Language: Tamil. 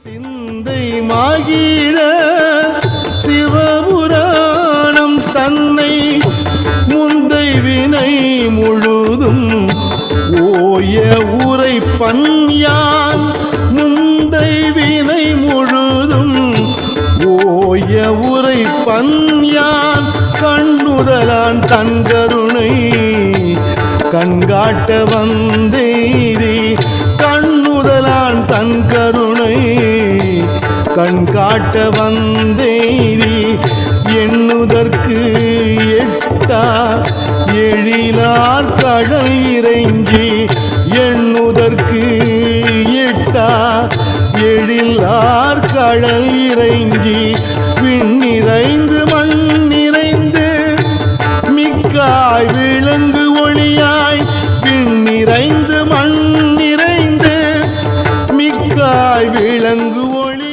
சிந்தை மகிழ சிவபுராணம் தன்னை முந்தை வினை முழுதும் ஓய உரை பன்யான் முந்தை வினை முழுதும் ஓய உரை பன்யான் கண்ணுதலான் தன் கருணை கண்காட்ட வந்தேதி கண்ணுதலான் தன் கருணை கண்காட்ட வந்தேதி எண்ணுதற்கு எட்டா எழிலார் கடல் இறைஞ்சி எண்ணுதற்கு எட்டா எழிலார் கடல் இறைஞ்சி விண்ணிறைந்து மண் நிறைந்து மிக்காய் விளங்கு ஒளியாய் விண்ணிறைந்து மண் நிறைந்து மிக்காய் விளங்கு ஒளி